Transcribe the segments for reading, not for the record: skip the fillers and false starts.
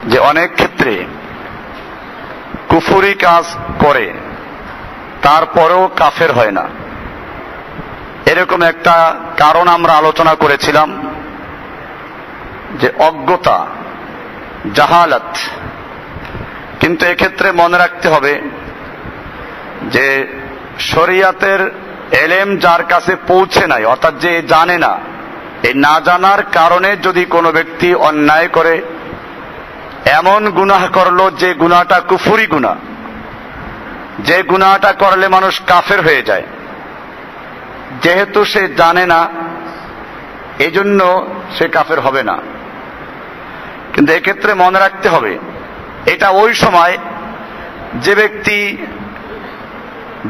যে অনেক ক্ষেত্রে কুফরি কাজ করে তারপরেও কাফের হয় না। এরকম একটা কারণ আমরা আলোচনা করেছিলাম যে অজ্ঞতা, জাহালাত। কিন্তু এক্ষেত্রে মনে রাখতে হবে যে শরিয়াতের এলেম যার কাছে পৌঁছে নাই, অর্থাৎ যে জানে না, এই না জানার কারণে যদি কোনো ব্যক্তি অন্যায় করে, এমন গুনাহ করলো যে গুনাহটা কুফরি গুনাহ, যে গুনাহটা করলে মানুষ কাফের হয়ে যায়, যেহেতু সে জানে না এই জন্য সে কাফের হবে না। কিন্তু এক্ষেত্রে মনে রাখতে হবে এটা ওই সময় যে ব্যক্তি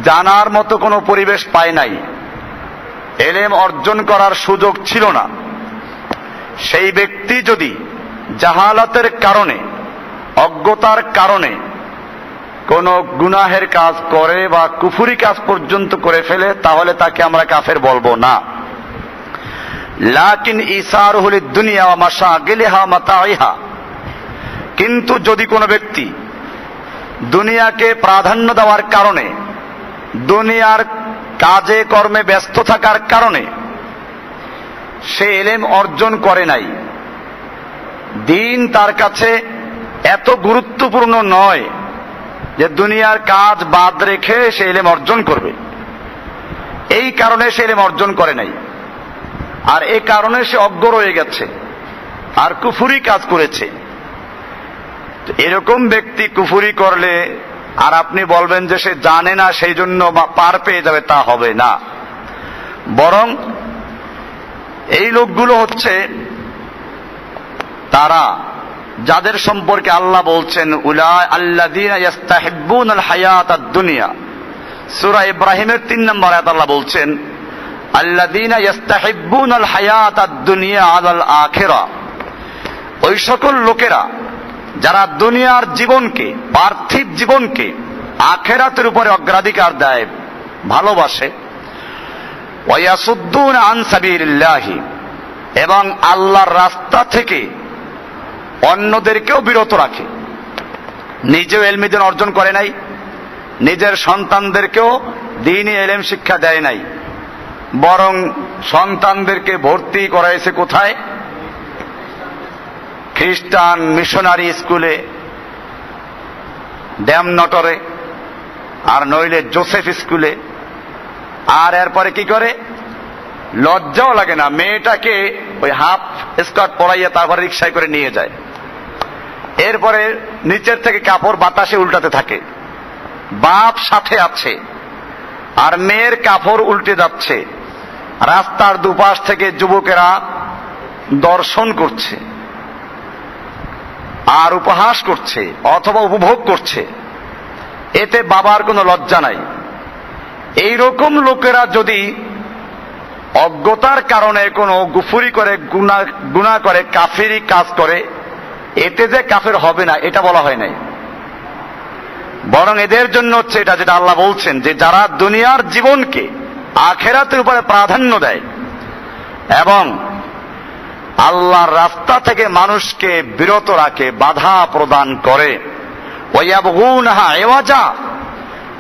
জানার মতো কোনো পরিবেশ পায় নাই, এলেম অর্জন করার সুযোগ ছিল না, সেই ব্যক্তি যদি জাহালাতের কারণে, অজ্ঞতার কারণে কোন গুনাহের কাজ করে বা কুফরি কাজ পর্যন্ত করে ফেলে, তাহলে তাকে আমরা কাফের বলবো না। লাকিন ইসারুহুল দুনিয়া ওয়া মাশাগিলিহা মাতাইহা, কিন্তু যদি কোনো ব্যক্তি দুনিয়াকে প্রাধান্য দেওয়ার কারণে, দুনিয়ার কাজে কর্মে ব্যস্ত থাকার কারণে সে ইলম অর্জন করে নাই, দিন তার কাছে এত গুরুত্বপূর্ণ নয় যে দুনিয়ার কাজ বাদ রেখে সে ইলম অর্জন করবে, এই কারণে সে ইলম অর্জন করে নাই, আর এই কারণে সে অজ্ঞ রয়ে গেছে আর কুফরি কাজ করেছে। এরকম ব্যক্তি কুফরি করলে আর আপনি বলবেন যে সে জানে না সেই জন্য পার পেয়ে যাবে, তা হবে না। বরং এই লোকগুলো হচ্ছে তারা যাদের সম্পর্কে আল্লাহ বলছেন উলাই আল্লাযীনা ইস্তাহিব্বুনাল হায়াতাদ দুনিয়া, সূরা ইব্রাহিমের 3 নম্বর আয়াত আল্লাহ বলছেন আল্লাযীনা ইস্তাহিব্বুনাল হায়াতাদ দুনিয়া আলাল আখিরা, ওই সকল লোকেরা যারা দুনিয়ার জীবনকে, পার্থিব জীবনকে আখিরাতের উপরে অগ্রাধিকার দেয়, ভালোবাসে। ওয়া ইয়াসুদ্দুনা আন সাবিলিল্লাহি, এবং আল্লাহর রাস্তা থেকে অন্যদেরকেও বিরত রাখে। নিজেও ইলমি দিন অর্জন করে নাই, নিজের সন্তানদেরকেও দ্বীনি ইলম শিক্ষা দেয় নাই, বরং সন্তানদেরকে ভর্তি করাইছে কোথায়? খ্রিস্টান মিশনারি স্কুলে, ড্যামনটরে, আর নইলে জোসেফ স্কুলে। আর এরপরে কি করে? লজ্জাও লাগে না, মেয়েটাকে ওই হাফ স্কার্ট পরাইয়া তারপরে রিক্সায় করে নিয়ে যায়। এরপরে নিচের থেকে কাপড় বাতাসে উল্টাতে থাকে, বাপ সাথে আছে আর মেয়ের কাপড় উল্টে যাচ্ছে, রাস্তার দুপাশ থেকে যুবকেরা দর্শন করছে আর উপহাস করছে অথবা উপভোগ করছে, এতে বাবার কোনো লজ্জা নাই। এইরকম লোকেরা যদি অজ্ঞতার কারণে কোনো গুফরি করে, গুনাহ করে, কাফিরি কাজ করে, এতে যে কাফের হবে না এটা বলা হয় নাই, বরং এদের জন্য হচ্ছে এটা যেটা আল্লাহ বলছেন যে যারা দুনিয়ার জীবনকে আখিরাতের উপরে প্রাধান্য দেয় এবং আল্লাহর রাস্তা থেকে মানুষকে বিরত রাখে, বাধা প্রদান করে, ওয়ায়াবগুনাহা ইওয়াজা,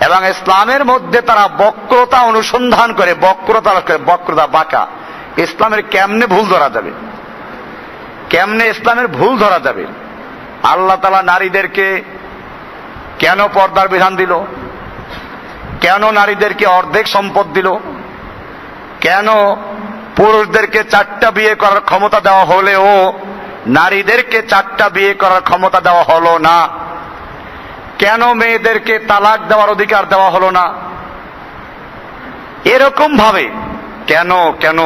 এবং ইসলামের মধ্যে তারা বক্রতা অনুসন্ধান করে, বক্রতা বাঁকা। ইসলামের কেমনে ভুল ধরা যাবে, কেমনে ইসলামের ভুল ধরা যাবে? আল্লাহ তাআলা নারীদেরকে কেন পর্দার বিধান দিল? কেন নারীদেরকে অর্ধেক সম্পদ দিল? কেন পুরুষদেরকে 4টা বিয়ে করার ক্ষমতা দেওয়া হলেও নারীদেরকে 4টা বিয়ে করার ক্ষমতা দেওয়া হলো না? কেন মেয়েদেরকে তালাক দেওয়ার অধিকার দেওয়া হলো না? এরকম ভাবে কেন কেন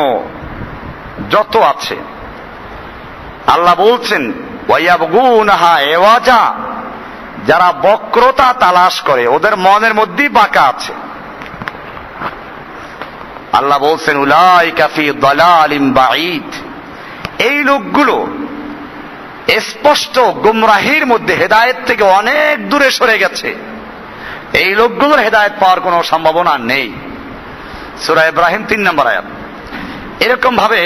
যত আছে আল্লাহ বলছেন ওয়ায়াবগুনাহা ইওয়াজা, যারা বক্রতা তালাশ করে, ওদের মনের মধ্যেই বাঁকা আছে। আল্লাহ বলছেন উলাইকা ফি দালালিম বাঈদ, এই লোকগুলো স্পষ্ট গুমরাহির মধ্যে, হেদায়েত থেকে অনেক দূরে সরে গেছে। এই লোকগুলোর হেদায়েত পাওয়ার কোনো সম্ভাবনা নেই। সূরা ইব্রাহিম 3 নম্বর আয়াত। এরকম ভাবে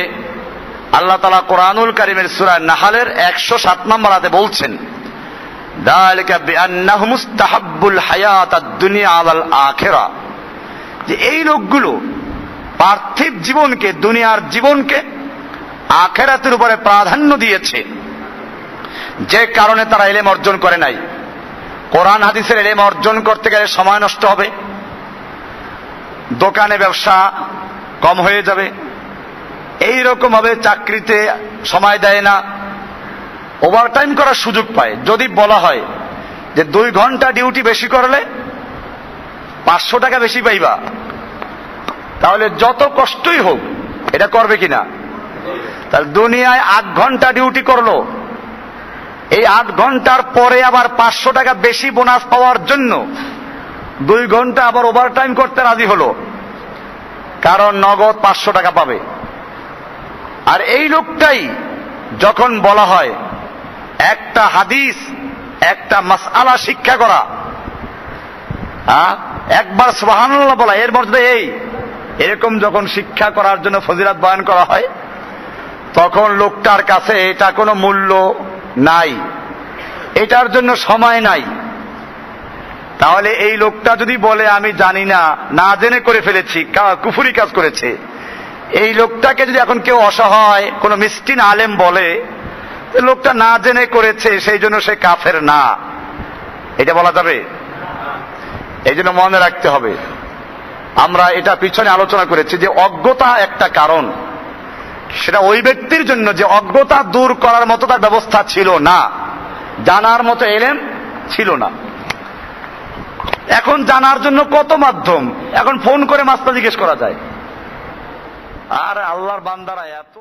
আল্লাহ তাআলা কোরআনুল কারীমের সূরা নাহলের 107 নম্বর আয়াতে বলছেন যালিকা বিআন্নাহুম মুস্তাহাব্বুল হায়াতাদ দুনিয়া আলাল আখিরা, যে এই লোকগুলো পার্থিব জীবনকে, দুনিয়ার জীবনকে আখিরাতের উপরে প্রাধান্য দিয়েছে, যে কারণে তারা ইলম অর্জন করে নাই। কোরআন হাদিসের ইলম অর্জন করতে গেলে সময় নষ্ট হবে, দোকানে ব্যবসা কম হয়ে যাবে, এই রকম ভাবে চাকরিতে সময় দেয় না, ওভারটাইম করার সুযোগ পায়। যদি বলা হয় যে 2 ঘন্টা ডিউটি বেশি করলে 500 টাকা বেশি পাইবা, তাহলে যত কষ্টই হোক এটা করবে কিনা? তাহলে দুনিয়ায় 8 ঘন্টা ডিউটি করলো, এই 8 ঘন্টার পরে আবার 500 টাকা বেশি বোনাস পাওয়ার জন্য 2 ঘন্টা আবার ওভারটাইম করতে রাজি হলো, কারণ নগদ 500 টাকা পাবে। আর এই লোকটাই যখন বলা হয় একটা হাদিস, একটা মাসআলা শিক্ষা করা, একবার সুবহানাল্লাহ বলা, এর মধ্যে এরকম যখন শিক্ষা করার জন্য ফজিলত বয়ান করা হয়, তখন লোকটার কাছে এটা কোনো মূল্য নাই, এটার জন্য সময় নাই। তাহলে এই লোকটা যদি বলে আমি জানি না, না জেনে করে ফেলেছি, কুফরি কাজ করেছে, এই লোকটাকে যদি এখন কেউ অসহায় কোন মিসকিন আলেম বলে লোকটা না জেনে করেছে সেই জন্য সে কাফের না, এটা বলা যাবে? এই জন্য মনে রাখতে হবে, আমরা এটা পিছনে আলোচনা করেছি যে অজ্ঞতা একটা কারণ, সেটা ওই ব্যক্তির জন্য যে অজ্ঞতা দূর করার মতো তার ব্যবস্থা ছিল না, জানার মতো ইলম ছিল না। এখন জানার জন্য কত মাধ্যম, এখন ফোন করে মাসলা জিজ্ঞেস করা যায়। আর আল্লাহর বান্দারা এত